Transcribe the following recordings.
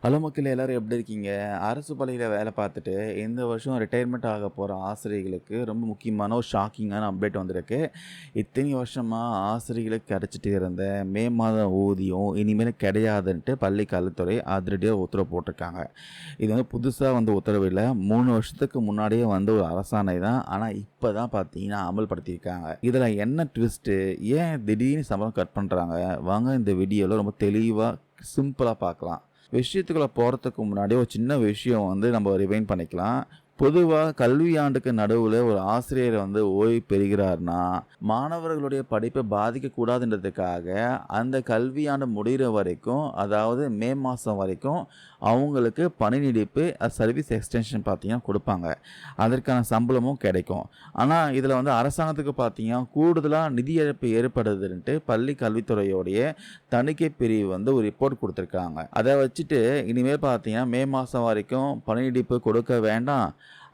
Hello மக்களே, எல்லாரும் எப்படி இருக்கீங்க? அரசு பள்ளியில வேலை பார்த்துட்டு, இந்த வருஷம் ரிட்டயர்மெண்ட் ஆக போற ஆசிரியர்களுக்கு ரொம்ப முக்கியமான ஒரு ஷாக்கிங்கான அப்டேட் வந்திருக்கு. இத்தனை வருஷமா ஆசிரியர்களுக்கு கிடைச்சிட்டு இருந்த மே மாத ஊதியம் இனிமேல் கிடையாதுன்ட்டு பள்ளி கல்வித்துறை அதிரடியா உத்தரவு போட்டிருக்காங்க. இது வந்து புதுசா வந்த உத்தரவு இல்ல. 3 வருஷத்துக்கு முன்னாடியே வந்த ஒரு அரசாணை தான். ஆனா இப்ப தான் பார்த்தீங்கன்னா அமல்படுத்தியிருக்காங்க. இதுல என்ன ட்விஸ்ட்டு? ஏன் திடீர்னு சம்பளம் கட் பண்றாங்க? வாங்க இந்த வீடியோல ரொம்ப தெளிவா, சிம்பிளா பார்க்கலாம். விஷயத்துக்குள்ள போகிறதுக்கு முன்னாடி ஒரு சின்ன விஷயம் வந்து நம்ம ரிவைண்ட் பண்ணிக்கலாம். பொதுவாக கல்வியாண்டுக்கு நடுவில் ஒரு ஆசிரியர் வந்து ஓய்வு பெறுகிறார்னா மாணவர்களுடைய படிப்பை பாதிக்கக்கூடாதுன்றதுக்காக அந்த கல்வியாண்டு முடிகிற வரைக்கும், அதாவது மே மாதம் வரைக்கும் அவங்களுக்கு பணி நீடிப்பு சர்வீஸ் எக்ஸ்டென்ஷன் பார்த்தீங்கன்னா கொடுப்பாங்க. அதற்கான சம்பளமும் கிடைக்கும். ஆனால் இதில் வந்து அரசாங்கத்துக்கு பார்த்தீங்கன்னா கூடுதலாக நிதி இழப்பு ஏற்படுதுன்ட்டு பள்ளி கல்வித்துறையோடைய தணிக்கை பிரிவு வந்து ஒரு ரிப்போர்ட் கொடுத்துருக்காங்க. அதை வச்சுட்டு இனிமேல் பார்த்தீங்கன்னா மே மாதம் வரைக்கும் பணி நீடிப்பு கொடுக்க வேண்டாம்,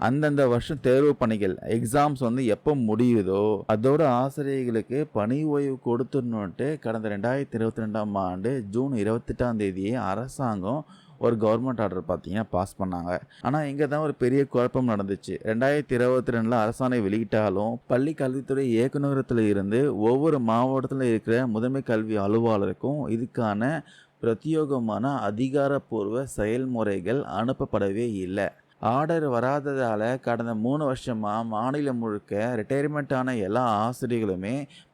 அந்தந்த வருஷம் தேர்வு பணிகள் எக்ஸாம்ஸ் வந்து எப்போ முடியுதோ அதோட ஆசிரியர்களுக்கு பணி ஓய்வு கொடுத்துடணுன்ட்டு கடந்த 2022ஆம் ஆண்டு ஜூன் 28ஆம் தேதியே அரசாங்கம் ஒரு கவர்மெண்ட் ஆர்டர் பார்த்தீங்கன்னா பாஸ் பண்ணாங்க. ஆனால் இங்கே தான் ஒரு பெரிய குழப்பம் நடந்துச்சு. 2022 அரசாணை வெளியிட்டாலும் பள்ளி கல்வித்துறை இயக்குநரகத்தில் இருந்து ஒவ்வொரு மாவட்டத்தில் இருக்கிற முதன்மை கல்வி அலுவலருக்கும் இதுக்கான பிரத்யேகமான அதிகாரப்பூர்வ செயல்முறைகள் அனுப்பப்படவே இல்லை. ஆர்டர் வராததால் கடந்த 3 வருஷமாக மாநிலம் முழுக்க ரிட்டையர்மெண்ட் ஆன எல்லா ஆசிரியர்களுமே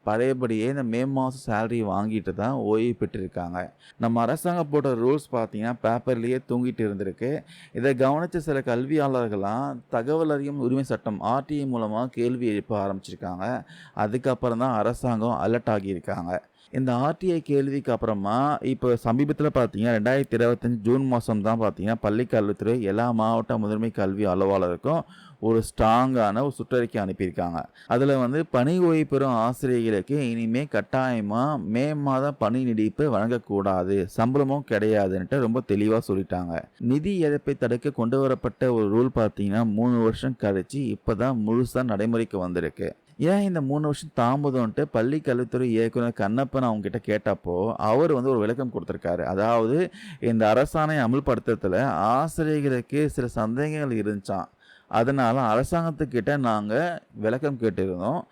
பழையபடியே இந்த மே மாதம் சேலரி வாங்கிட்டு தான் ஓய்வு பெற்றிருக்காங்க. நம்ம அரசாங்கம் போட்ட ரூல்ஸ் பார்த்தீங்கன்னா பேப்பர்லேயே தூங்கிட்டு இருந்திருக்கு. இதை கவனித்த சில கல்வியாளர்களாம் தகவல் அறியும் உரிமை சட்டம் RTI மூலமாக கேள்வி எழுப்ப ஆரம்பிச்சிருக்காங்க. அதுக்கப்புறம் தான் அரசாங்கம் அலர்ட் ஆகியிருக்காங்க. இந்த RTI கேள்விக்கு அப்புறமா இப்போ சமீபத்தில் பார்த்தீங்கன்னா 2025 ஜூன் மாதம் தான் பார்த்தீங்கன்னா பள்ளி கல்வித்துறை எல்லா மாவட்ட முதன்மை கல்வி அலுவலருக்கும் ஒரு ஸ்ட்ராங்கான ஒரு சுற்றறிக்கை அனுப்பியிருக்காங்க. அதில் வந்து பணி ஓய்வு பெறும் ஆசிரியர்களுக்கு இனிமேல் கட்டாயமாக மே மாதம் பணி நீடிப்பு வழங்கக்கூடாது, சம்பளமும் கிடையாதுன்ட்டு ரொம்ப தெளிவாக சொல்லிட்டாங்க. நிதி இழப்பை தடுக்க கொண்டு வரப்பட்ட ஒரு ரூல் பார்த்தீங்கன்னா 3 வருஷம் கழிச்சு இப்போ தான் முழுசாக நடைமுறைக்கு வந்திருக்கு. ஏன் இந்த 3 வருஷம் தாமதம்ன்ட்டு பள்ளி கல்வித்துறை இயக்குனர் கண்ணப்பன் அவங்க கிட்ட கேட்டப்போ அவர் வந்து ஒரு விளக்கம் கொடுத்துருக்காரு. அதாவது இந்த அரசாணை அமல்படுத்துறதுல ஆசிரியர்களுக்கு சில சந்தேகங்கள் இருந்துச்சாம். அதனால அரசாங்கத்துக்கிட்ட நாங்கள் விளக்கம் கேட்டிருந்தோம்.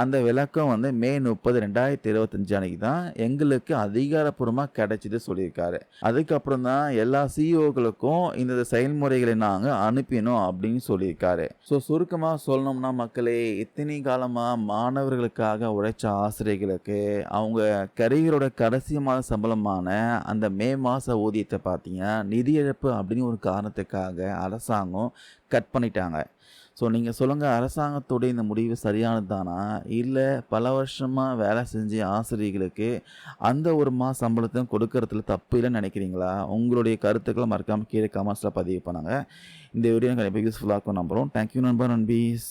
அந்த விளக்கம் வந்து மே 30, 2025 அன்னைக்கு தான் எங்களுக்கு அதிகாரப்பூர்வமாக கிடைச்சிது சொல்லியிருக்காரு. அதுக்கப்புறம் தான் எல்லா சிஇஓக்களுக்கும் இந்த செயல்முறைகளை நாங்கள் அனுப்பினோம் அப்படின்னு சொல்லியிருக்காரு. ஸோ சுருக்கமாக சொல்லணும்னா மக்களே, இத்தனை காலமாக மாணவர்களுக்காக உழைச்ச ஆசிரியர்களுக்கு அவங்க கரியரோட கடைசி மாத சம்பளமான அந்த மே மாத ஊதியத்தை பார்த்தீங்கன்னா நிதி இழப்பு அப்படின்னு ஒரு காரணத்துக்காக அரசாங்கம் கட் பண்ணிட்டாங்க. ஸோ நீங்கள் சொல்லுங்கள், அரசாங்கத்துடைய இந்த முடிவு சரியானது தானா? இல்லை பல வருஷமாக வேலை செஞ்ச ஆசிரியர்களுக்கு அந்த ஒரு மாத சம்பளத்தை கொடுக்கறதுல தப்பு இல்லைன்னு நினைக்கிறீங்களா? உங்களுடைய கருத்துக்களை மறக்காமல் கீழே கமெண்ட்ஸில் பதிவு பண்ணுங்கள். இந்த வீடியோ கண்டிப்பாக யூஸ்ஃபுல்லாக இருக்கும் நம்புகிறோம். தேங்க்யூ நண்பர், நண்பீஸ்.